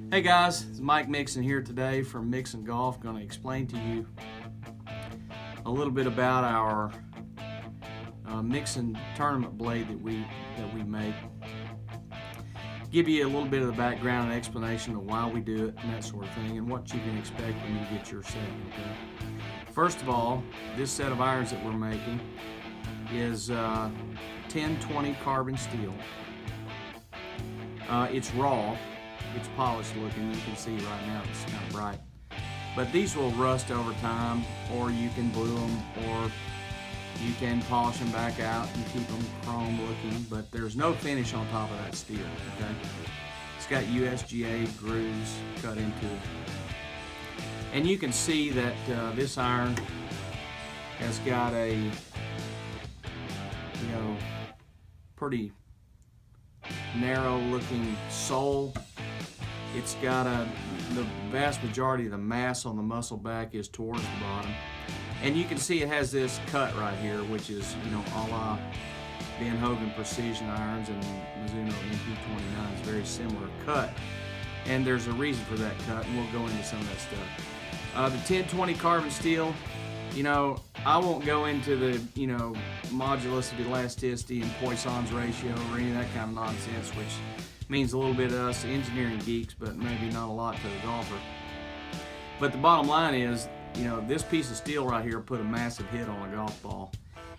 Hey guys, it's Mike Mixson here today from Mixson Golf. Going to explain to you a little bit about our Mixson tournament blade that we make. Give you a little bit of the background and explanation of why we do it and that sort of thing, and what you can expect when you get your set. Okay. First of all, this set of irons that we're making is 1020 carbon steel. It's raw. It's polished looking. You can see right now it's kind of bright. But these will rust over time, or you can glue them, or you can polish them back out and keep them chrome looking. But there's no finish on top of that steel, okay? It's got USGA grooves cut into it. And you can see that this iron has got a, pretty narrow looking sole. It's got the vast majority of the mass on the muscle back is towards the bottom. And you can see it has this cut right here, which is, a la Ben Hogan Precision irons and Mizuno MP29 is very similar cut. And there's a reason for that cut, and we'll go into some of that stuff. The 1020 carbon steel, I won't go into the, modulus of elasticity and Poisson's ratio or any of that kind of nonsense, which means a little bit to us engineering geeks, but maybe not a lot to the golfer. But the bottom line is, this piece of steel right here put a massive hit on a golf ball.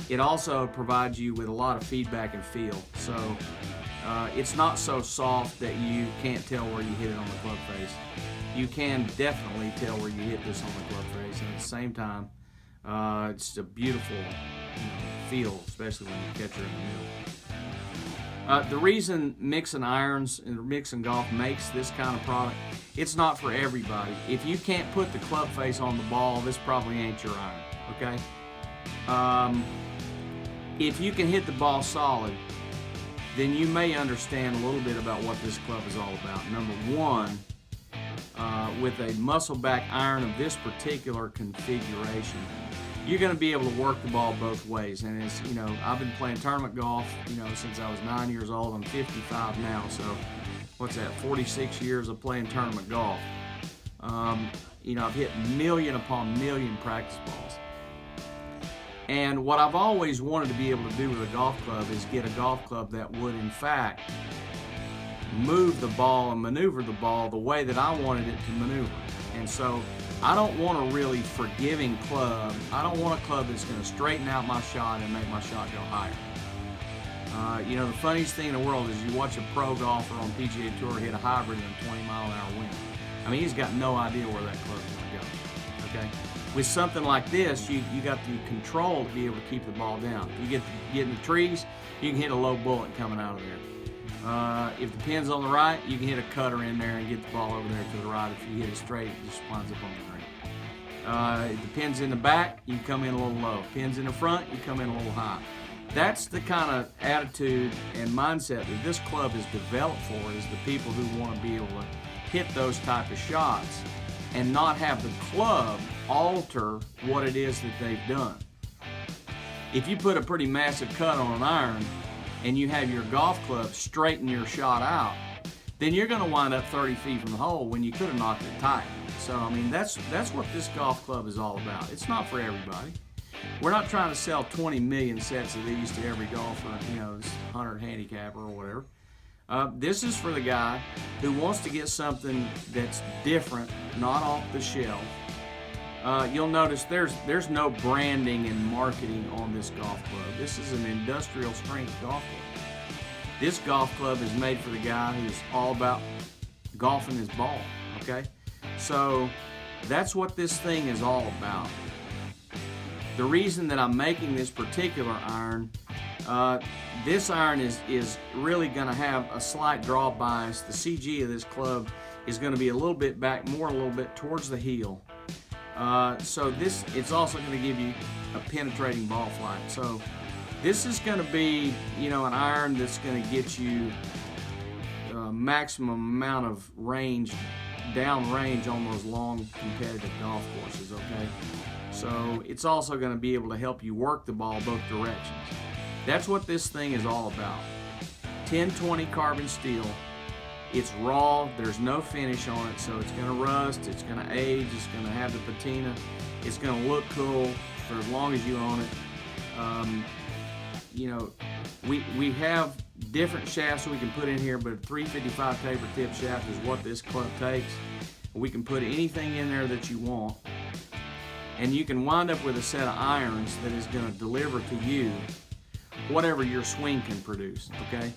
It also provides you with a lot of feedback and feel. So it's not so soft that you can't tell where you hit it on the club face. You can definitely tell where you hit this on the club face, and at the same time, it's a beautiful feel, especially when you catch her in the middle. The reason Mixson Irons and Mixson Golf makes this kind of product, it's not for everybody. If you can't put the club face on the ball, this probably ain't your iron, okay? If you can hit the ball solid, then you may understand a little bit about what this club is all about. Number one, with a muscle back iron of this particular configuration, you're going to be able to work the ball both ways. And it's, I've been playing tournament golf, since I was 9 years old. I'm 55 now, so what's that, 46 years of playing tournament golf. I've hit million upon million practice balls. And what I've always wanted to be able to do with a golf club is get a golf club that would, in fact, move the ball and maneuver the ball the way that I wanted it to maneuver. And so I don't want a really forgiving club. I don't want a club that's going to straighten out my shot and make my shot go higher. The funniest thing in the world is you watch a pro golfer on PGA Tour hit a hybrid in a 20-mile-an-hour wind. I mean, he's got no idea where that club's going to go. Okay. With something like this, you got the control to be able to keep the ball down. If you get in the trees, you can hit a low bullet coming out of there. If the pin's on the right, you can hit a cutter in there and get the ball over there to the right. If you hit it straight, it just winds up on the green. If the pin's in the back, you come in a little low. Pin's in the front, you come in a little high. That's the kind of attitude and mindset that this club is developed for, is the people who want to be able to hit those type of shots and not have the club alter what it is that they've done. If you put a pretty massive cut on an iron and you have your golf club straighten your shot out, then you're going to wind up 30 feet from the hole when you could have knocked it tight. So, I mean, that's what this golf club is all about. It's not for everybody. We're not trying to sell 20 million sets of these to every golfer, 100 handicapper or whatever. This is for the guy who wants to get something that's different, not off the shelf. You'll notice there's no branding and marketing on this golf club. This is an industrial strength golf club. This golf club is made for the guy who's all about golfing his ball, okay? So that's what this thing is all about. The reason that I'm making this particular iron, this iron is really going to have a slight draw bias. The CG of this club is going to be a little bit back, more a little bit towards the heel. So it's also going to give you a penetrating ball flight. So this is going to be, an iron that's going to get you maximum amount of range, down range on those long competitive golf courses, okay? So it's also going to be able to help you work the ball both directions. That's what this thing is all about. 1020 carbon steel It's raw, there's no finish on it, so it's gonna rust, it's gonna age, it's gonna have the patina, it's gonna look cool for as long as you own it. You know, we have different shafts we can put in here, but a 355 taper tip shaft is what this club takes. We can put anything in there that you want, and you can wind up with a set of irons that is going to deliver to you whatever your swing can produce. Okay,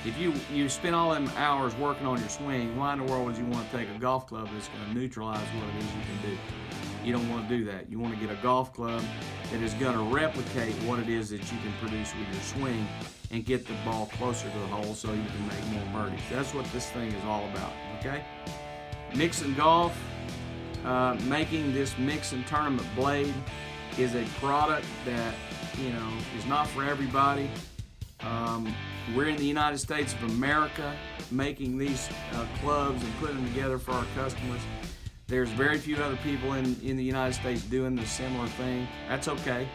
if you spend all them hours working on your swing, why in the world would you want to take a golf club that's going to neutralize what it is you can do? You don't want to do that. You want to get a golf club that is going to replicate what it is that you can produce with your swing and get the ball closer to the hole so you can make more birdies. That's what this thing is all about. Okay, Mixson Golf. Making this Mixson tournament blade is a product that, you know, is not for everybody. We're in the United States of America making these clubs and putting them together for our customers. There's very few other people in the United States doing the similar thing. That's okay.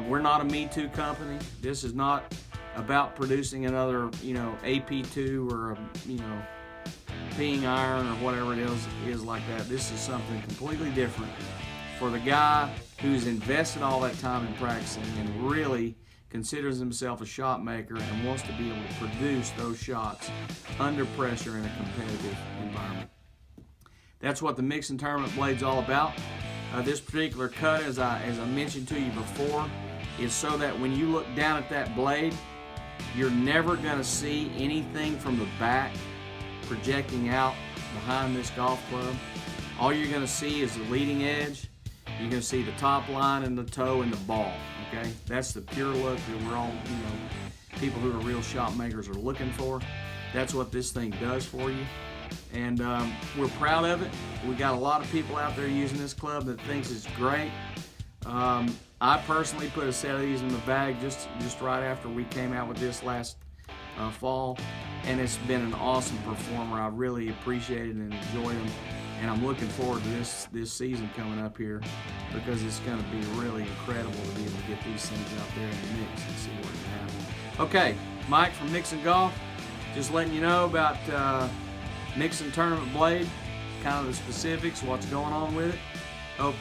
We're not a Me Too company. This is not about producing another, you know, AP2 or a, you know, peeing iron or whatever it is like that. This is something completely different for the guy who's invested all that time in practicing and really considers himself a shot maker and wants to be able to produce those shots under pressure in a competitive environment. That's what the Mixson tournament blade's all about. This particular cut, as I mentioned to you before, is so that when you look down at that blade, you're never going to see anything from the back projecting out behind this golf club. All you're going to see is the leading edge. You're going to see the top line and the toe and the ball. Okay, that's the pure look that we're all, you know, people who are real shot makers are looking for. That's what this thing does for you, and we're proud of it. We got a lot of people out there using this club that thinks it's great. I personally put a set of these in the bag just right after we came out with this last fall, and it's been an awesome performer. I really appreciate it and enjoy them, and I'm looking forward to this season coming up here because it's going to be really incredible to be able to get these things out there in the mix and see what can happen. Okay, Mike from Mixson Golf, just letting you know about Mixson Tournament Blade, kind of the specifics, what's going on with it. Hope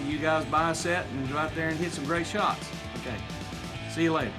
you guys buy a set and go out there and hit some great shots. Okay, see you later.